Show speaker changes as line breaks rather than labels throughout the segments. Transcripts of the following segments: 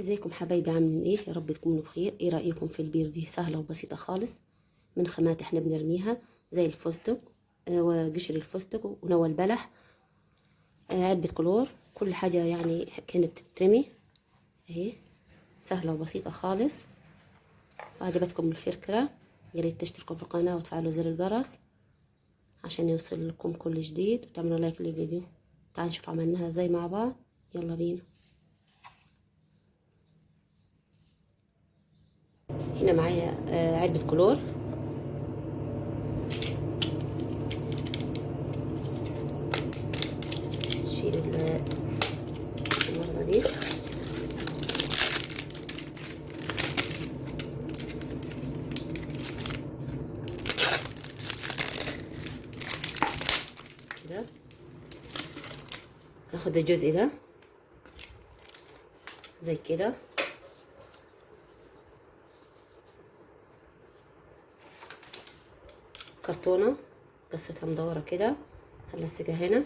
ازيكم حبايبي، عاملين ايه؟ يا رب تكونوا بخير. ايه رايكم في البير دي؟ سهله وبسيطه خالص، من خامات احنا بنرميها زي الفستق وقشر الفستق ونوى البلح، علبه كلور، كل حاجه يعني كانت بتترمي اهي. سهله وبسيطه خالص. عجبتكم الفكره؟ يا ريت تشتركوا في القناه وتفعلوا زر الجرس عشان يوصل لكم كل جديد، وتعملوا لايك للفيديو. تعالوا نشوف عملناها ازاي مع بعض. يلا بينا. هنا معايا علبة كلور، نشيل المرة دي كده. هاخد الجزء ده زي كده، كرتونة قصتها مدورة كده، هلزقها هنا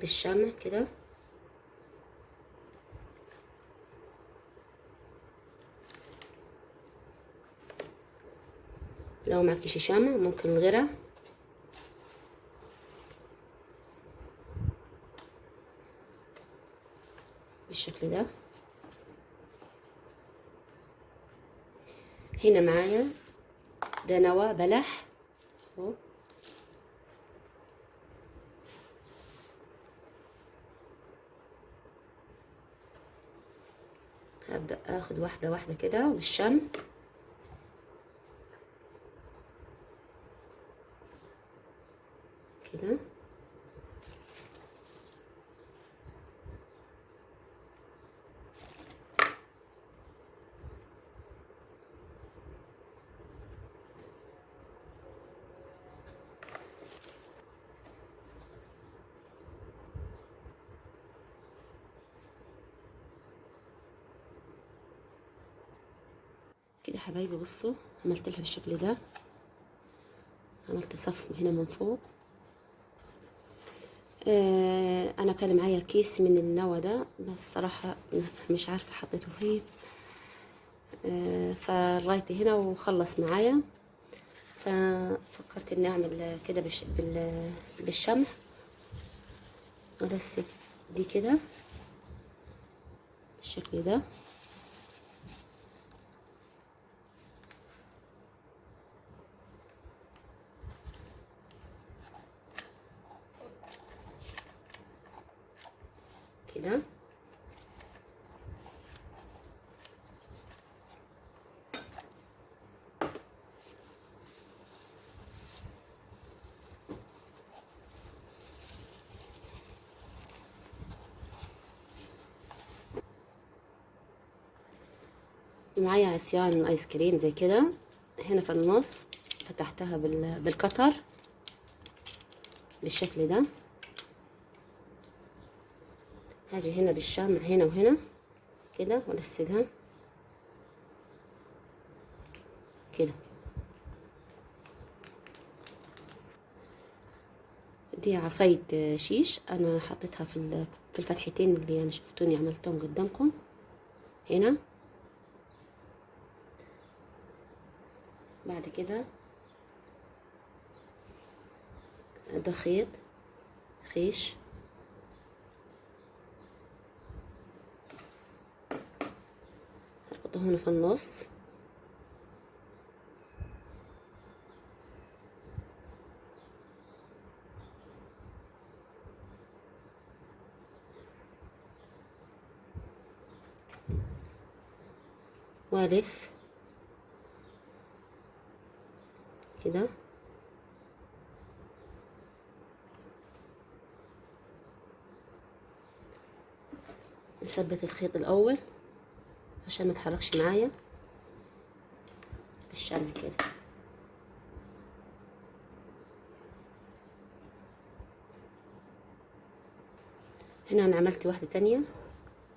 بالشمع كده. لو معكيش شمع ممكن غيرها، بالشكل ده. هنا معايا ده نوى بلح اهو، هبدأ اخد واحدة واحدة كده بالشمع كده. كده حبايبي بصوا، عملت لها بالشكل ده، عملت صف هنا من فوق. انا كان معايا كيس من النوى ده، بس صراحة مش عارفة حطيته فين. فلغاية هنا وخلص معايا، ففكرت اني اعمل كده بالشمع، ولسه دي كده بالشكل ده. كده معايا عصيان ايس كريم زي كده، هنا في النص فتحتها بالقطر بالشكل ده. هاجي هنا بالشمع هنا وهنا كده والصقها كده. دي عصاية شيش، انا حطيتها في الفتحتين اللي انا شفتوني عملتهم قدامكم هنا. بعد كده ده خيش هحطه هنا في النص، والف كده. نثبت الخيط الاول عشان ما يتحركش معايا بالشمع كده. هنا انا عملت واحدة تانية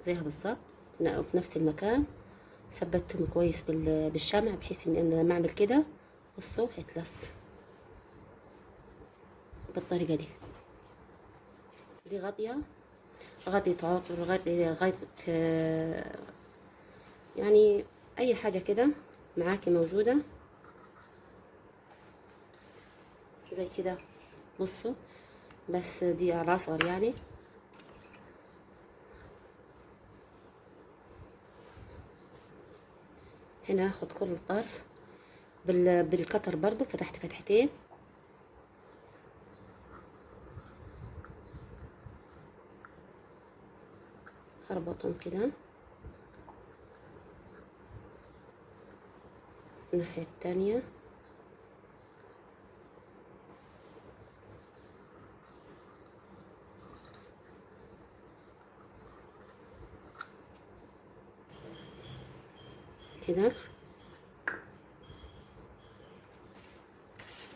زيها بالظبط في نفس المكان، ثبتهم كويس بالشمع، بحيث ان انا لما اعمل كده بصوا هيتلف بالطريقة دي. دي غطية غطية عطر، غطية يعني اي حاجة كده معاكي موجودة زي كده. بصوا بس دي على الاصغر يعني. هنا هاخد كل الطرف بالقطر برضو، فتحت فتحتين هربطهم كده الناحية التانية. كده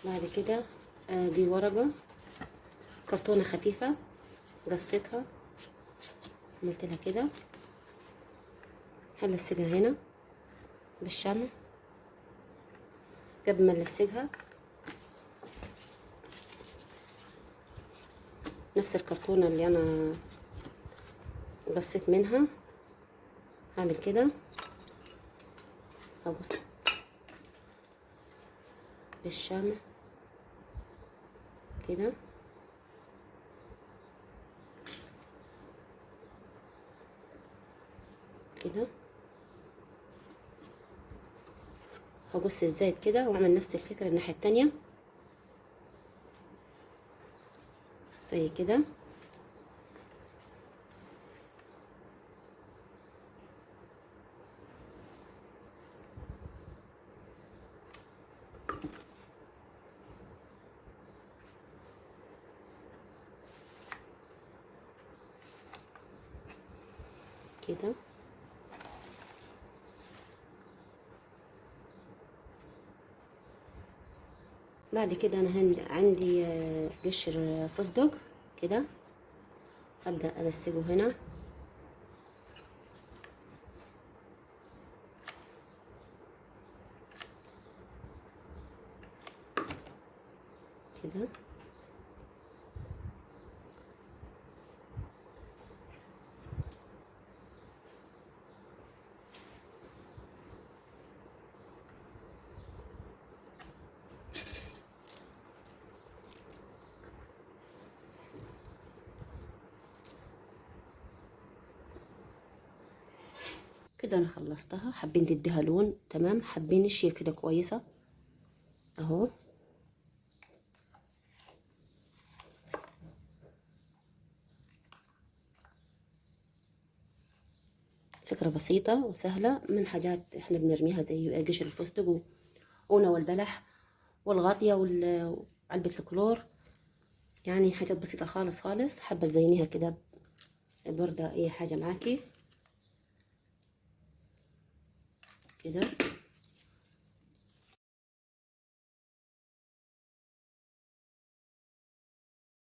بعد كده دي ورقة كرتونة خفيفة، قصيتها عملت لها كده، هلصقها هنا بالشمع. قبل ما نلصقها نفس الكرتونة اللي انا قصيت منها هعمل كده، هقص بالشمع كده كده، هقص الزيت كده واعمل نفس الفكرة الناحية التانية زي كده. كده بعد كده انا عندي قشر فستق كده، هبدأ ألصقه هنا كده. كده انا خلصتها. حابين تديها لون تمام، حابين الشي كده كويسة اهو. فكرة بسيطة وسهلة من حاجات احنا بنرميها زي قشر الفستق ونوى البلح والغاطية وعلبة الكلور، يعني حاجات بسيطة خالص خالص. حابة تزينيها كده بردة اي حاجة معاكي كده.